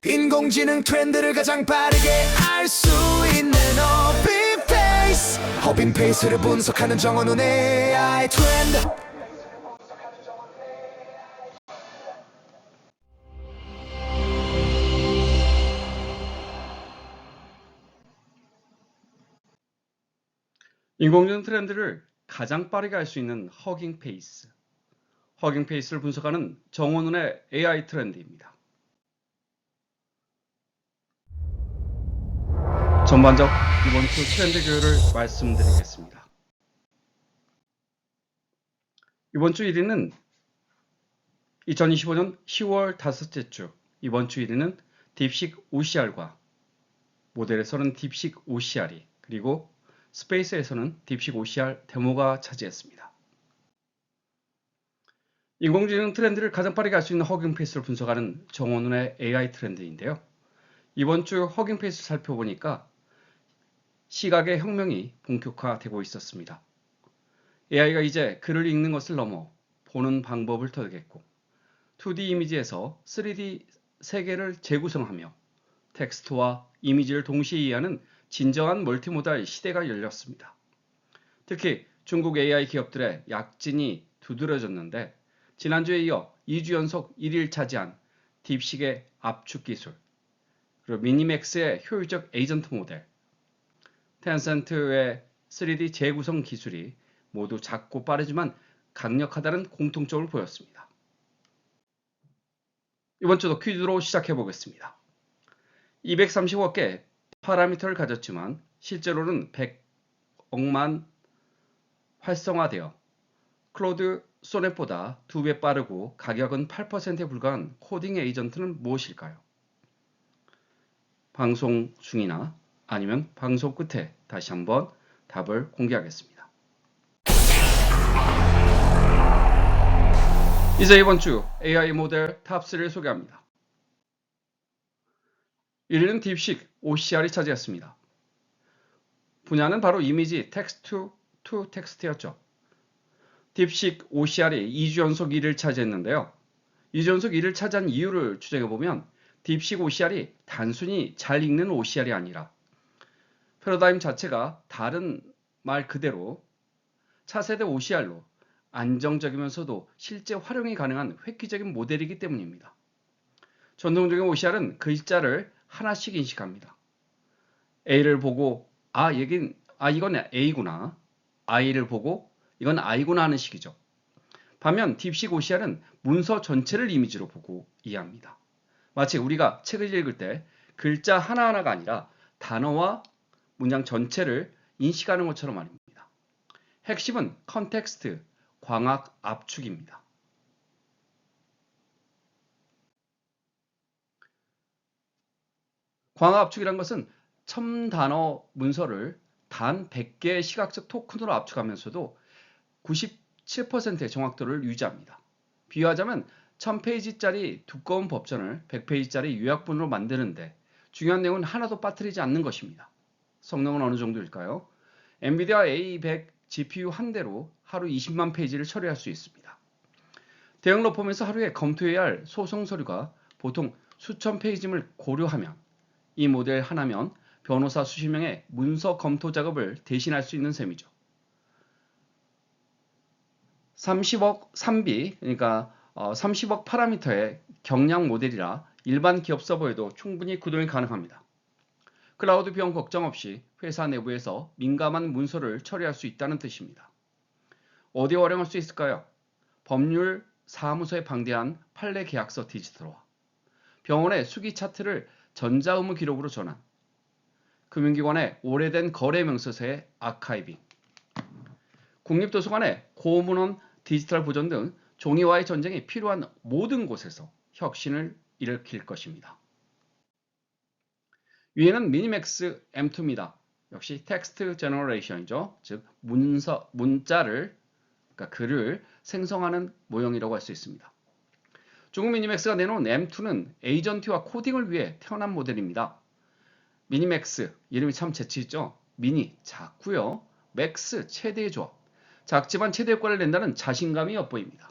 인공지능 트렌드를 가장 빠르게 알 수 있는 허빙페이스. 허빙페이스를 분석하는 정원훈의 AI 트렌드. 인공지능 트렌드를 가장 빠르게 알 수 있는 허깅페이스. 허깅페이스를 분석하는 정원훈의 AI 트렌드입니다. 전반적 이번 주 트렌드 교류를 말씀드리겠습니다. 이번 주 1위는 2025년 10월 다섯째 주, 이번 주 1위는 딥식 OCR과 모델에서는 딥식 OCR이, 그리고 스페이스에서는 딥식 OCR 데모가 차지했습니다. 인공지능 트렌드를 가장 빠르게 알 수 있는 허깅페이스를 분석하는 정원훈의 AI 트렌드인데요. 이번 주 허깅페이스를 살펴보니까 시각의 혁명이 본격화되고 있었습니다. AI가 이제 글을 읽는 것을 넘어 보는 방법을 터득했고 2D 이미지에서 3D 세계를 재구성하며 텍스트와 이미지를 동시에 이해하는 진정한 멀티모달 시대가 열렸습니다. 특히 중국 AI 기업들의 약진이 두드러졌는데 지난주에 이어 2주 연속 1위를 차지한 딥식의 압축 기술, 그리고 미니맥스의 효율적 에이전트 모델, 텐센트의 3D 재구성 기술이 모두 작고 빠르지만 강력하다는 공통점을 보였습니다. 이번 주도 퀴즈로 시작해 보겠습니다. 230억 개 파라미터를 가졌지만 실제로는 100억만 활성화되어 클로드 소넷보다 2배 빠르고 가격은 8%에 불과한 코딩 에이전트는 무엇일까요? 방송 중이나 아니면 방송 끝에 다시 한번 답을 공개하겠습니다. 이제 이번 주 AI 모델 탑3를 소개합니다. 1위는 딥식 OCR이 차지했습니다. 분야는 바로 이미지 텍스트 투 텍스트였죠. 딥식 OCR이 2주 연속 1위를 차지했는데요. 2주 연속 1위를 차지한 이유를 추정해보면 딥식 OCR이 단순히 잘 읽는 OCR이 아니라 패러다임 자체가 다른 말 그대로 차세대 OCR로 안정적이면서도 실제 활용이 가능한 획기적인 모델이기 때문입니다. 전통적인 OCR은 글자를 하나씩 인식합니다. A를 보고 이건 A구나, I를 보고 이건 I구나 하는 식이죠. 반면 딥식 OCR은 문서 전체를 이미지로 보고 이해합니다. 마치 우리가 책을 읽을 때 글자 하나하나가 아니라 단어와 문장 전체를 인식하는 것처럼 말입니다. 핵심은 컨텍스트, 광학 압축입니다. 광학 압축이란 것은 첨단어 문서를 단 100개의 시각적 토큰으로 압축하면서도 97%의 정확도를 유지합니다. 비유하자면 1000페이지짜리 두꺼운 법전을 100페이지짜리 요약본으로 만드는데 중요한 내용은 하나도 빠뜨리지 않는 것입니다. 성능은 어느 정도일까요? 엔비디아 A100 GPU 한 대로 하루 20만 페이지를 처리할 수 있습니다. 대형 로펌에서 하루에 검토해야 할 소송 서류가 보통 수천 페이지임을 고려하면 이 모델 하나면 변호사 수십 명의 문서 검토 작업을 대신할 수 있는 셈이죠. 30억 3B, 그러니까 30억 파라미터의 경량 모델이라 일반 기업 서버에도 충분히 구동이 가능합니다. 클라우드 비용 걱정 없이 회사 내부에서 민감한 문서를 처리할 수 있다는 뜻입니다. 어디에 활용할 수 있을까요? 법률 사무소에 방대한 판례 계약서 디지털화, 병원의 수기 차트를 전자의무 기록으로 전환, 금융기관의 오래된 거래 명세서의 아카이빙, 국립도서관의 고문헌 디지털 보존 등 종이와의 전쟁이 필요한 모든 곳에서 혁신을 일으킬 것입니다. 위에는 미니맥스 M2입니다. 역시 텍스트 제너레이션이죠. 즉 문자를, 그러니까 글을 생성하는 모형이라고 할 수 있습니다. 중국 미니맥스가 내놓은 M2는 에이전트와 코딩을 위해 태어난 모델입니다. 미니맥스, 이름이 참 재치있죠? 미니, 작고요. 맥스, 최대의 조합. 작지만 최대 효과를 낸다는 자신감이 엿보입니다.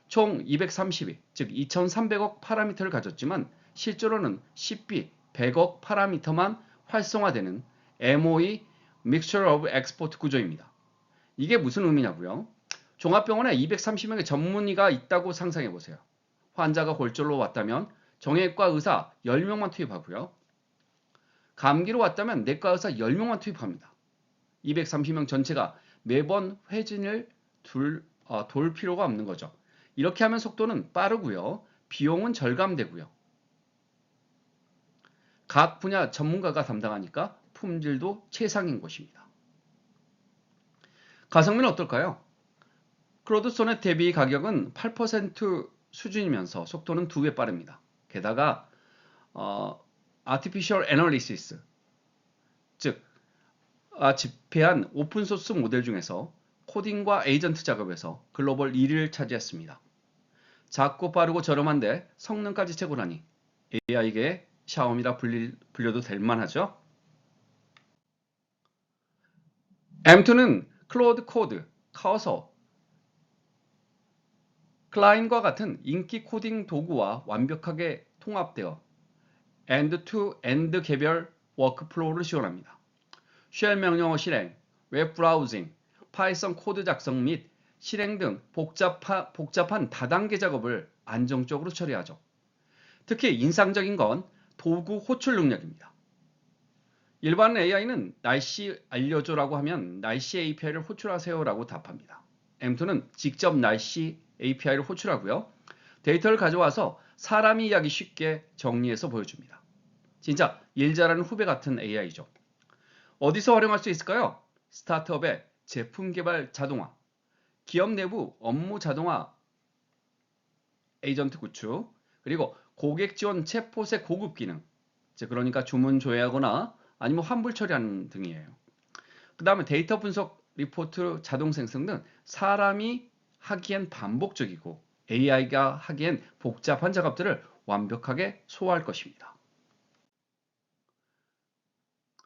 총 232, 즉 2300억 파라미터를 가졌지만 실제로는 10B 100억 파라미터만 활성화되는 MOE Mixture of Export 구조입니다. 이게 무슨 의미냐고요? 종합병원에 230명의 전문의가 있다고 상상해 보세요. 환자가 골절로 왔다면 정형외과 의사 10명만 투입하고요. 감기로 왔다면 내과 의사 10명만 투입합니다. 230명 전체가 매번 회진을 돌 필요가 없는 거죠. 이렇게 하면 속도는 빠르고요. 비용은 절감되고요. 각 분야 전문가가 담당하니까 품질도 최상인 것입니다. 가성비는 어떨까요? 클로드 소넷 대비 가격은 8% 수준이면서 속도는 2배 빠릅니다. 게다가 Artificial Analysis, 즉 집회한 오픈소스 모델 중에서 코딩과 에이전트 작업에서 글로벌 1위를 차지했습니다. 작고 빠르고 저렴한데 성능까지 최고라니 AI계 샤오미라 불려도 될 만하죠? M2는 클로드 코드, 커서, 클라인과 같은 인기 코딩 도구와 완벽하게 통합되어 엔드-투-엔드 개별 워크플로우를 지원합니다. 쉘 명령어 실행, 웹 브라우징, 파이썬 코드 작성 및 실행 등 복잡한 다단계 작업을 안정적으로 처리하죠. 특히 인상적인 건 도구 호출 능력입니다. 일반 AI는 날씨 알려줘라고 하면 날씨 API를 호출하세요라고 답합니다. M2는 직접 날씨 API를 호출하고요. 데이터를 가져와서 사람이 이야기 쉽게 정리해서 보여줍니다. 진짜 일 잘하는 후배 같은 AI죠. 어디서 활용할 수 있을까요? 스타트업의 제품 개발 자동화, 기업 내부 업무 자동화 에이전트 구축, 그리고 고객 지원 챗봇의 고급 기능, 그러니까 주문 조회하거나 아니면 환불 처리하는 등이에요. 그 다음에 데이터 분석 리포트 자동 생성 등 사람이 하기엔 반복적이고 AI가 하기엔 복잡한 작업들을 완벽하게 소화할 것입니다.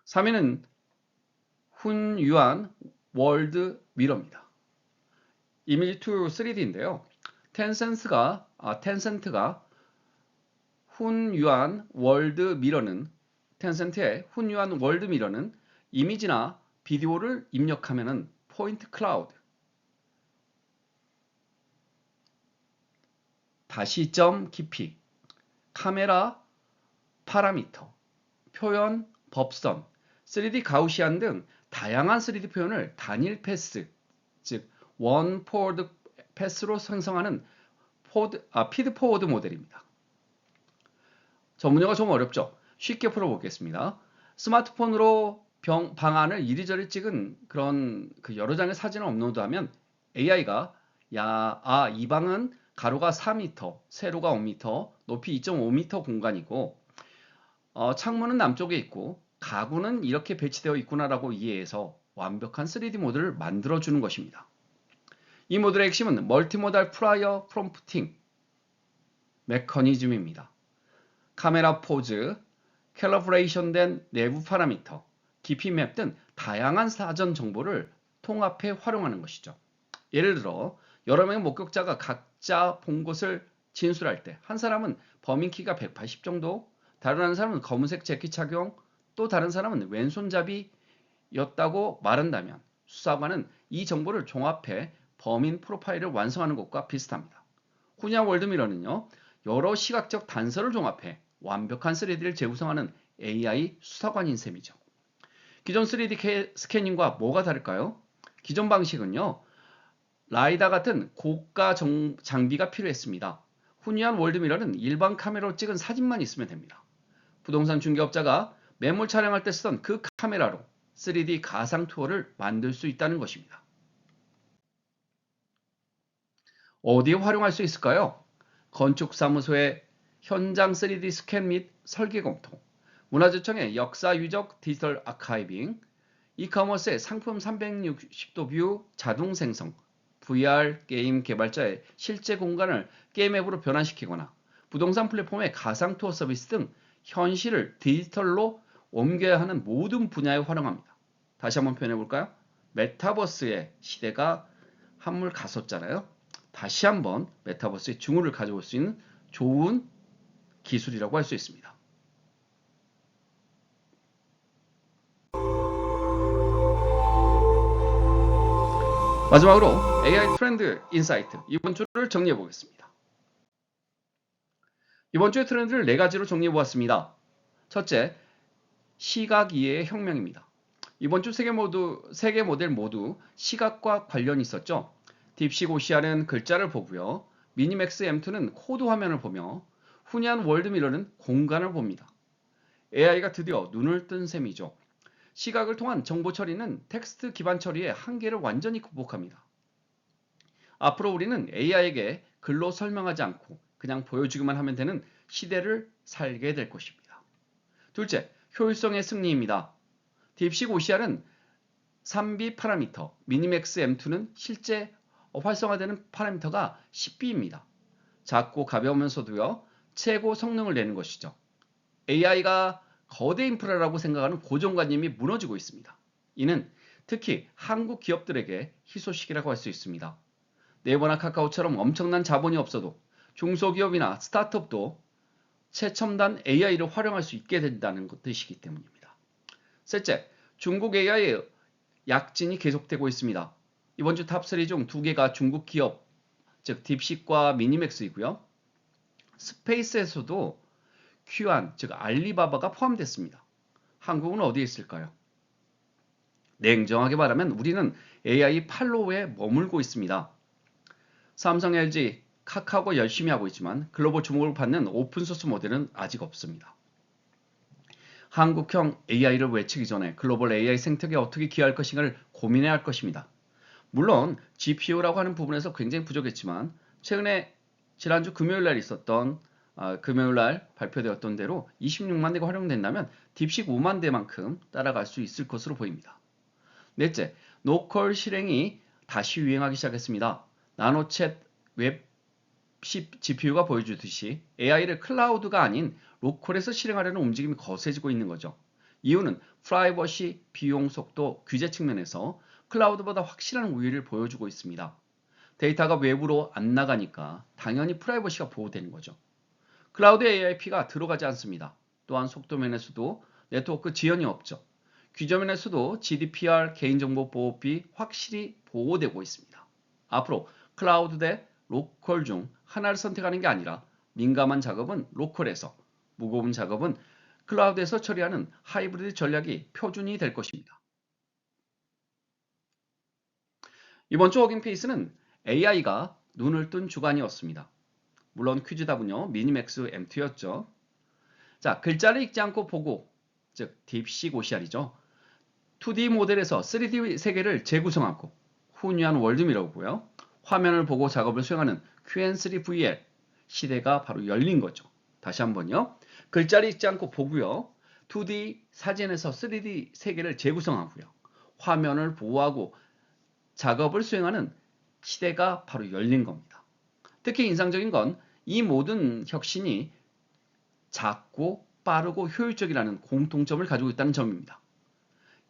3위는 훈유한 월드 미러입니다. 이미지 투 3D인데요. 텐센트가 훈유한 월드 미러는 텐센트의 훈유한 월드 미러는 이미지나 비디오를 입력하면은 포인트 클라우드, 다시점 깊이, 카메라 파라미터, 표현 법선, 3D 가우시안 등 다양한 3D 표현을 단일 패스, 즉 원 포워드 패스로 생성하는 피드 포워드 모델입니다. 전문용어가 좀 어렵죠? 쉽게 풀어보겠습니다. 스마트폰으로 방안을 이리저리 찍은 그런 여러 장의 사진을 업로드하면 AI가 이 방은 가로가 4m, 세로가 5m, 높이 2.5m 공간이고 창문은 남쪽에 있고 가구는 이렇게 배치되어 있구나라고 이해해서 완벽한 3D 모델을 만들어주는 것입니다. 이 모델의 핵심은 멀티모달 프라이어 프롬프팅 메커니즘입니다. 카메라 포즈, 캘리브레이션 된 내부 파라미터, 깊이 맵 등 다양한 사전 정보를 통합해 활용하는 것이죠. 예를 들어 여러 명의 목격자가 각자 본 것을 진술할 때 한 사람은 범인 키가 180 정도, 다른 한 사람은 검은색 재킷 착용, 또 다른 사람은 왼손잡이였다고 말한다면 수사관은 이 정보를 종합해 범인 프로파일을 완성하는 것과 비슷합니다. 훈야 월드미러는요, 여러 시각적 단서를 종합해 완벽한 3D를 재구성하는 AI 수사관인 셈이죠. 기존 3D 스캐닝과 뭐가 다를까요? 기존 방식은요, 라이다 같은 고가 장비가 필요했습니다. 훈이한 월드미러는 일반 카메라로 찍은 사진만 있으면 됩니다. 부동산 중개업자가 매물 촬영할 때 쓰던 그 카메라로 3D 가상 투어를 만들 수 있다는 것입니다. 어디에 활용할 수 있을까요? 건축사무소의 현장 3D 스캔 및 설계 검토, 문화재청의 역사 유적 디지털 아카이빙, 이커머스의 상품 360도 뷰 자동 생성, VR 게임 개발자의 실제 공간을 게임 앱으로 변환시키거나 부동산 플랫폼의 가상 투어 서비스 등 현실을 디지털로 옮겨야 하는 모든 분야에 활용합니다. 다시 한번 표현해 볼까요? 메타버스의 시대가 한물 갔었잖아요. 다시 한번 메타버스의 중후를 가져올 수 있는 좋은 기술이라고 할 수 있습니다. 마지막으로 AI 트렌드 인사이트 이번 주를 정리해 보겠습니다. 이번 주의 트렌드를 4가지로 정리해 보았습니다. 첫째, 시각 이해의 혁명입니다. 이번 주 3개 모델 모두 시각과 관련이 있었죠. 딥식 OCR은 글자를 보고요. 미니맥스 M2는 코드 화면을 보며 후니안 월드미러는 공간을 봅니다. AI가 드디어 눈을 뜬 셈이죠. 시각을 통한 정보 처리는 텍스트 기반 처리의 한계를 완전히 극복합니다. 앞으로 우리는 AI에게 글로 설명하지 않고 그냥 보여주기만 하면 되는 시대를 살게 될 것입니다. 둘째, 효율성의 승리입니다. 딥식 OCR은 3B 파라미터, 미니맥스 M2는 실제 활성화되는 파라미터가 10B입니다. 작고 가벼우면서도요, 최고 성능을 내는 것이죠. AI가 거대 인프라라고 생각하는 고정관념이 무너지고 있습니다. 이는 특히 한국 기업들에게 희소식이라고 할 수 있습니다. 네이버나 카카오처럼 엄청난 자본이 없어도 중소기업이나 스타트업도 최첨단 AI를 활용할 수 있게 된다는 뜻이기 때문입니다. 셋째, 중국 AI의 약진이 계속되고 있습니다. 이번 주 탑3 중 2개가 중국 기업, 즉 딥식과 미니맥스이고요. 스페이스에서도 큐안, 즉 알리바바가 포함됐습니다. 한국은 어디에 있을까요? 냉정하게 말하면 우리는 AI 팔로우에 머물고 있습니다. 삼성, LG, 카카오가 열심히 하고 있지만 글로벌 주목을 받는 오픈소스 모델은 아직 없습니다. 한국형 AI를 외치기 전에 글로벌 AI 생태계에 어떻게 기여할 것인가를 고민해야 할 것입니다. 물론 GPU라고 하는 부분에서 굉장히 부족했지만 최근에 지난주 금요일날 금요일날 발표되었던 대로 26만 대가 활용된다면 딥식 5만 대만큼 따라갈 수 있을 것으로 보입니다. 넷째, 노컬 실행이 다시 유행하기 시작했습니다. 나노챗 웹10 GPU가 보여주듯이 AI를 클라우드가 아닌 로컬에서 실행하려는 움직임이 거세지고 있는 거죠. 이유는 프라이버시, 비용, 속도, 규제 측면에서 클라우드보다 확실한 우위를 보여주고 있습니다. 데이터가 외부로 안 나가니까 당연히 프라이버시가 보호되는 거죠. 클라우드 AIP가 들어가지 않습니다. 또한 속도 면에서도 네트워크 지연이 없죠. 규제 면에서도 GDPR 개인정보보호법이 확실히 보호되고 있습니다. 앞으로 클라우드 대 로컬 중 하나를 선택하는 게 아니라 민감한 작업은 로컬에서, 무거운 작업은 클라우드에서 처리하는 하이브리드 전략이 표준이 될 것입니다. 이번 주 워킹페이스는 AI가 눈을 뜬 주간이었습니다. 물론 퀴즈 답은요, 미니맥스 M2였죠. 자, 글자를 읽지 않고 보고, 즉 딥식 OCR이죠. 2D 모델에서 3D 세계를 재구성하고 후니안 월드미러고요. 화면을 보고 작업을 수행하는 QN3VR 시대가 바로 열린 거죠. 다시 한번요. 글자를 읽지 않고 보고요. 2D 사진에서 3D 세계를 재구성하고요. 화면을 보호하고 작업을 수행하는 시대가 바로 열린 겁니다. 특히 인상적인 건 이 모든 혁신이 작고 빠르고 효율적이라는 공통점을 가지고 있다는 점입니다.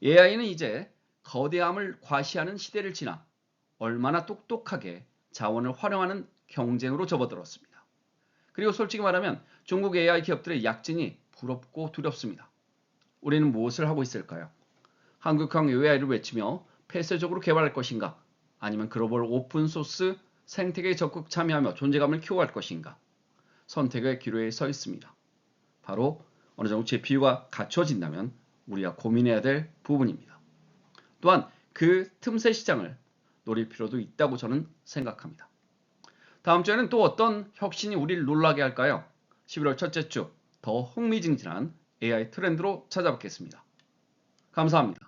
AI는 이제 거대함을 과시하는 시대를 지나 얼마나 똑똑하게 자원을 활용하는 경쟁으로 접어들었습니다. 그리고 솔직히 말하면 중국 AI 기업들의 약진이 부럽고 두렵습니다. 우리는 무엇을 하고 있을까요? 한국형 AI를 외치며 폐쇄적으로 개발할 것인가? 아니면 글로벌 오픈소스 생태계에 적극 참여하며 존재감을 키워갈 것인가? 선택의 기로에 서 있습니다. 바로 어느 정도 GPU가 갖춰진다면 우리가 고민해야 될 부분입니다. 또한 그 틈새 시장을 노릴 필요도 있다고 저는 생각합니다. 다음 주에는 또 어떤 혁신이 우리를 놀라게 할까요? 11월 첫째 주 더 흥미진진한 AI 트렌드로 찾아뵙겠습니다. 감사합니다.